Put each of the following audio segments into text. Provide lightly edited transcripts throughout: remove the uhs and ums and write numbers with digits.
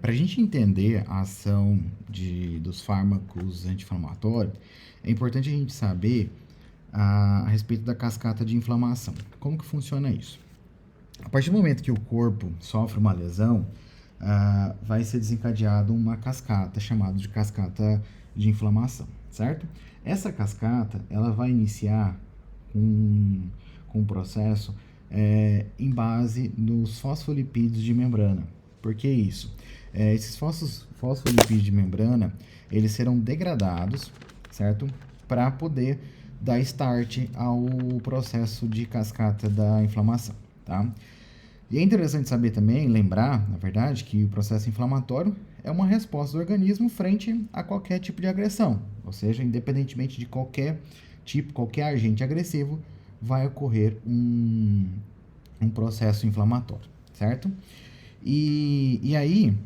Para a gente entender a ação dos fármacos anti-inflamatórios, é importante a gente saber a respeito da cascata de inflamação. Como que funciona isso? A partir do momento que o corpo sofre uma lesão, vai ser desencadeado uma cascata, chamada de cascata de inflamação, certo? Essa cascata, ela vai iniciar com um processo em base nos fosfolipídios de membrana. Por que isso? Esses fosfolipídios de membrana, eles serão degradados, certo? Para poder dar start ao processo de cascata da inflamação, tá? E é interessante saber também, lembrar, na verdade, que o processo inflamatório é uma resposta do organismo frente a qualquer tipo de agressão, ou seja, independentemente de qualquer tipo, qualquer agente agressivo, vai ocorrer um processo inflamatório, certo? E aí,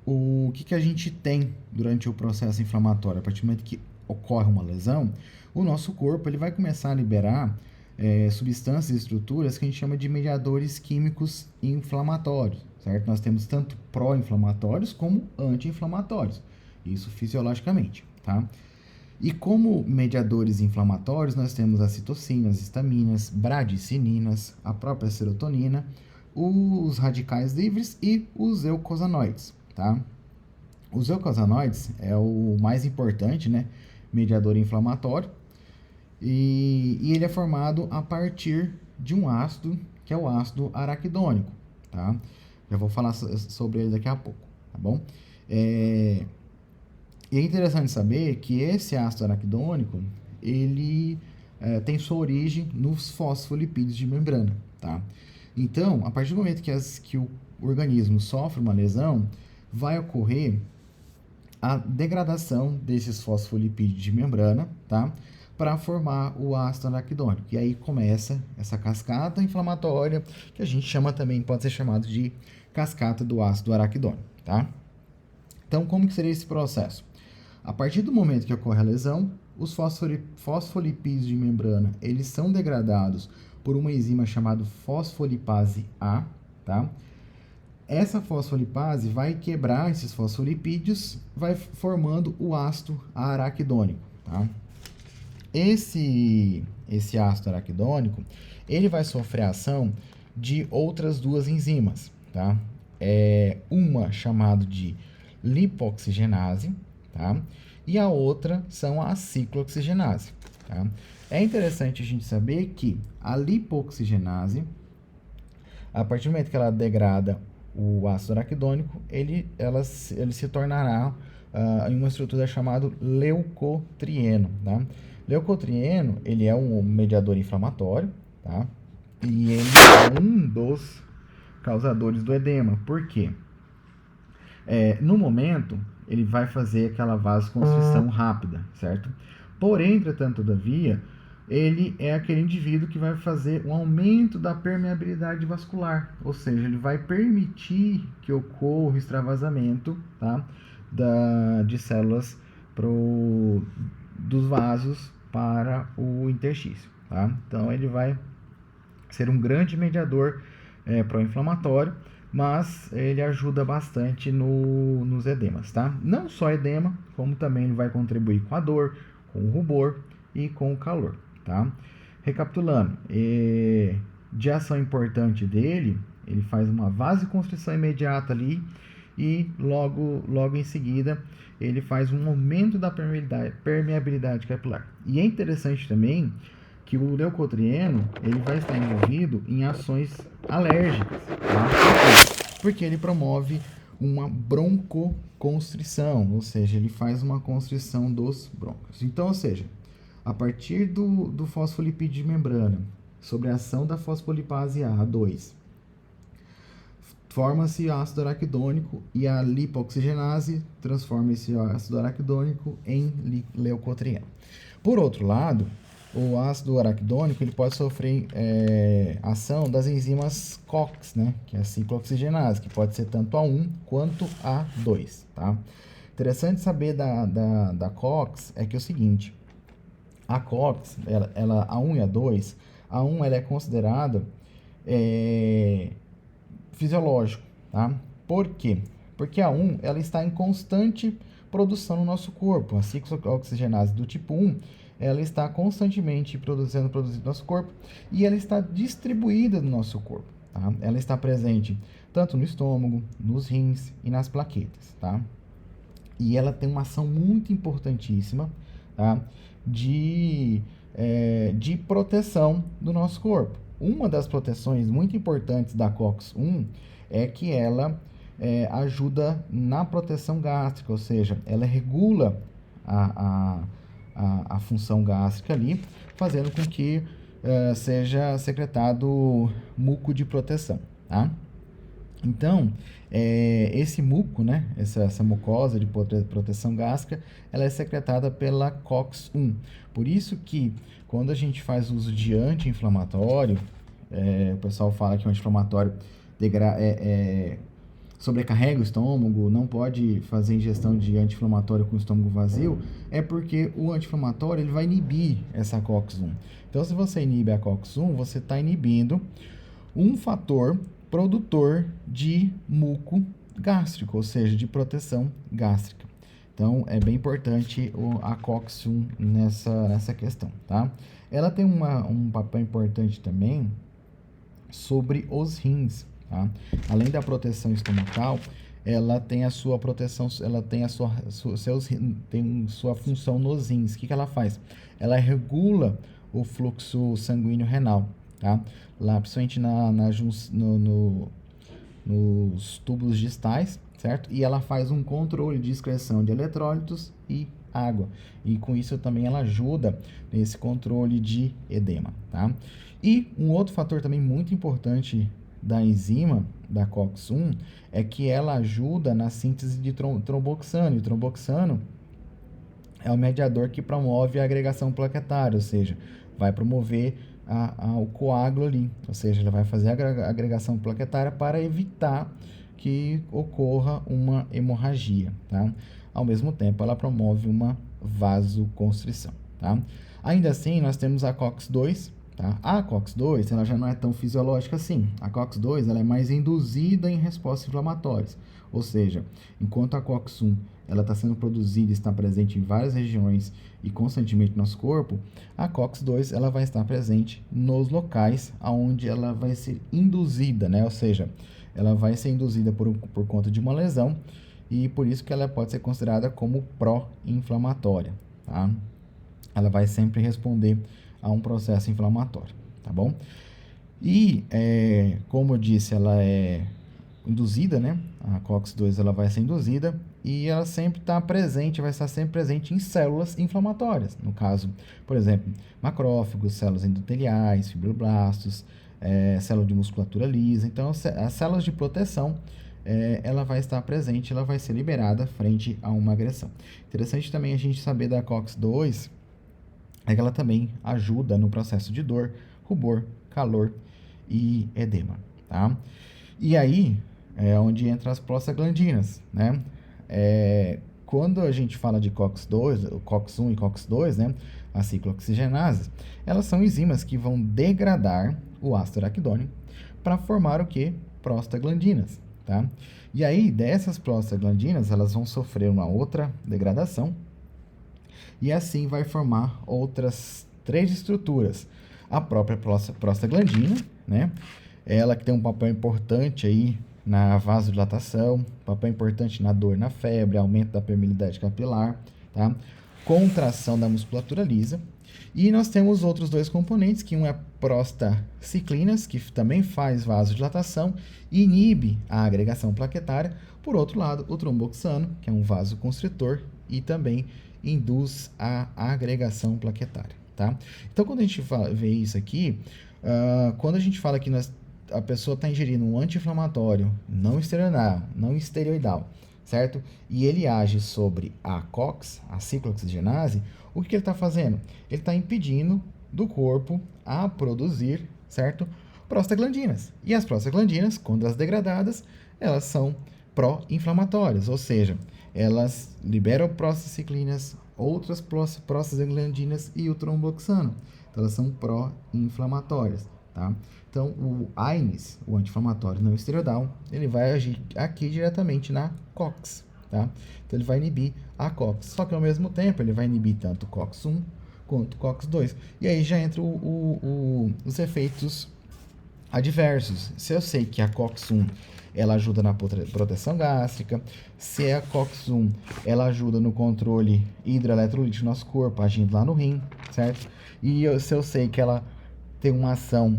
o que a gente tem durante o processo inflamatório? A partir do momento que ocorre uma lesão, o nosso corpo ele vai começar a liberar substâncias e estruturas que a gente chama de mediadores químicos inflamatórios, certo? Nós temos tanto pró-inflamatórios como anti-inflamatórios, isso fisiologicamente, tá? E como mediadores inflamatórios, nós temos as citocinas, histaminas, bradicininas, a própria serotonina, os radicais livres e os eucosanoides, tá? Os eucosanoides é o mais importante, né, mediador inflamatório, e ele é formado a partir de um ácido, que é o ácido araquidônico, tá? Já vou falar sobre ele daqui a pouco, tá bom? E é interessante saber que esse ácido araquidônico, ele tem sua origem nos fosfolipídios de membrana, tá? Então, a partir do momento que o organismo sofre uma lesão, vai ocorrer a degradação desses fosfolipídios de membrana, tá? Para formar o ácido araquidônico. E aí começa essa cascata inflamatória, que a gente chama também, pode ser chamado de cascata do ácido araquidônico, tá? Então, como que seria esse processo? A partir do momento que ocorre a lesão, os fosfolipídios de membrana, eles são degradados por uma enzima chamada fosfolipase A, tá? Essa fosfolipase vai quebrar esses fosfolipídios, vai formando o ácido araquidônico, tá? Esse ácido araquidônico, ele vai sofrer a ação de outras duas enzimas, tá? Uma chamada de lipoxigenase, tá? E a outra são a ciclooxigenase, tá? É interessante a gente saber que a lipoxigenase, a partir do momento que ela degrada o ácido araquidônico, ele se tornará em uma estrutura chamada leucotrieno, tá? Leucotrieno, ele é um mediador inflamatório, tá? E ele é um dos causadores do edema. Por quê? No momento, ele vai fazer aquela vasoconstrição rápida, certo? Porém, entretanto, todavia, ele é aquele indivíduo que vai fazer um aumento da permeabilidade vascular, ou seja, ele vai permitir que ocorra o extravasamento, tá? De células dos vasos para o interstício, tá? Então, ele vai ser um grande mediador pró-inflamatório, mas ele ajuda bastante nos edemas, tá? Não só edema, como também ele vai contribuir com a dor, com o rubor e com o calor, tá? Recapitulando, de ação importante dele, ele faz uma vasoconstrição imediata ali e logo em seguida ele faz um aumento da permeabilidade capilar. E é interessante também que o leucotrieno ele vai estar envolvido em ações alérgicas, tá? Porque ele promove uma broncoconstrição, ou seja, ele faz uma constrição dos brônquios. Então, ou seja, a partir do fosfolipídio de membrana, sobre a ação da fosfolipase A2, forma-se ácido araquidônico e a lipoxigenase transforma esse ácido araquidônico em leucotrieno. Por outro lado, o ácido araquidônico ele pode sofrer ação das enzimas COX, né, que é a ciclooxigenase, que pode ser tanto A1 quanto A2, tá? Interessante saber da COX é que é o seguinte, a COX, A1 e A2, A1 ela é considerada fisiológico, tá? Por quê? Porque a 1 ela está em constante produção no nosso corpo. A ciclooxigenase do tipo 1 ela está constantemente produzindo no nosso corpo e ela está distribuída no nosso corpo. Tá? Ela está presente tanto no estômago, nos rins e nas plaquetas. Tá? E ela tem uma ação muito importantíssima, tá? de proteção do nosso corpo. Uma das proteções muito importantes da COX-1 é que ela ajuda na proteção gástrica, ou seja, ela regula a função gástrica ali, fazendo com que seja secretado muco de proteção, tá? Então, esse muco, né, essa mucosa de proteção gástrica, ela é secretada pela COX-1. Por isso que, quando a gente faz uso de anti-inflamatório, o pessoal fala que o anti-inflamatório sobrecarrega o estômago, não pode fazer ingestão de anti-inflamatório com o estômago vazio, é porque o anti-inflamatório ele vai inibir essa COX-1. Então, se você inibe a COX-1, você está inibindo um fator produtor de muco gástrico, ou seja, de proteção gástrica. Então, é bem importante a COX-1 nessa questão, tá? Ela tem um papel importante também sobre os rins, tá? Além da proteção estomacal, ela tem a sua proteção, ela tem tem sua função nos rins. O que ela faz? Ela regula o fluxo sanguíneo renal, tá? Lá, principalmente nos túbulos distais, certo? E ela faz um controle de excreção de eletrólitos e água. E com isso também ela ajuda nesse controle de edema, tá? E um outro fator também muito importante da enzima, da COX-1, é que ela ajuda na síntese de tromboxano. E o tromboxano é o mediador que promove a agregação plaquetária, ou seja, vai promover o coágulo ali, ou seja, ele vai fazer a agregação plaquetária para evitar que ocorra uma hemorragia, tá? Ao mesmo tempo, ela promove uma vasoconstrição, tá? Ainda assim, nós temos a COX-2, tá? A COX-2, ela já não é tão fisiológica assim. A COX-2, ela é mais induzida em respostas inflamatórias, ou seja, enquanto a COX-1 ela está sendo produzida e está presente em várias regiões e constantemente no nosso corpo, a COX-2 ela vai estar presente nos locais onde ela vai ser induzida, né? Ou seja, ela vai ser induzida por conta de uma lesão e por isso que ela pode ser considerada como pró-inflamatória, tá? Ela vai sempre responder a um processo inflamatório, tá bom? E, como eu disse, ela é induzida, né? A COX-2 ela vai ser induzida e ela sempre está presente, vai estar sempre presente em células inflamatórias. No caso, por exemplo, macrófagos, células endoteliais, fibroblastos, célula de musculatura lisa. Então, as células de proteção, ela vai estar presente, ela vai ser liberada frente a uma agressão. Interessante também a gente saber da COX-2 é que ela também ajuda no processo de dor, rubor, calor e edema, tá? E aí é onde entra as prostaglandinas, né? Quando a gente fala de COX-2, COX-1 e COX-2, né? As ciclooxigenases, elas são enzimas que vão degradar o ácido araquidônico para formar o que? Prostaglandinas, tá? E aí, dessas prostaglandinas, elas vão sofrer uma outra degradação e assim vai formar outras 3 estruturas. A própria prostaglandina, né? Ela que tem um papel importante aí na vasodilatação, papel importante na dor, na febre, aumento da permeabilidade capilar, tá? Contração da musculatura lisa. E nós temos outros 2 componentes, que um é prostaciclinas, que também faz vasodilatação e inibe a agregação plaquetária. Por outro lado, o tromboxano, que é um vasoconstritor e também induz a agregação plaquetária, tá? Então, quando a gente vê isso aqui, quando a gente fala que a pessoa está ingerindo um anti-inflamatório não esteroidal, certo? E ele age sobre a COX, a ciclooxigenase, o que ele está fazendo? Ele está impedindo do corpo a produzir, certo? Prostaglandinas. E as prostaglandinas, quando as degradadas, elas são pró-inflamatórias, ou seja, elas liberam prostaciclinas, outras prostaglandinas e o tromboxano. Então, elas são pró-inflamatórias, tá? Então, o AINES, o anti-inflamatório não esteroidal, ele vai agir aqui diretamente na COX, tá? Então, ele vai inibir a COX, só que ao mesmo tempo ele vai inibir tanto o COX-1 quanto o COX-2. E aí já entra os efeitos adversos. Se eu sei que a COX-1 ela ajuda na proteção gástrica, se a COX-1 ela ajuda no controle hidroeletrolítico do nosso corpo, agindo lá no rim, certo? E se eu sei que ela tem uma ação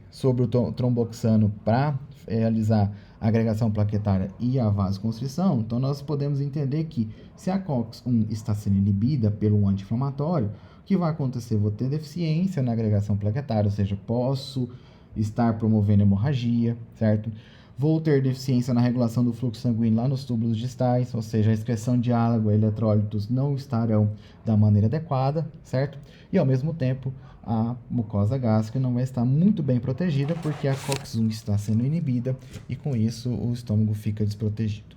sobre o tromboxano para realizar a agregação plaquetária e a vasoconstrição, então nós podemos entender que se a COX-1 está sendo inibida pelo anti-inflamatório, o que vai acontecer? Vou ter deficiência na agregação plaquetária, ou seja, posso estar promovendo hemorragia, certo? Vou ter deficiência na regulação do fluxo sanguíneo lá nos túbulos distais, ou seja, a excreção de água e eletrólitos não estarão da maneira adequada, certo? E ao mesmo tempo, a mucosa gástrica não vai estar muito bem protegida porque a COX-1 está sendo inibida e com isso o estômago fica desprotegido.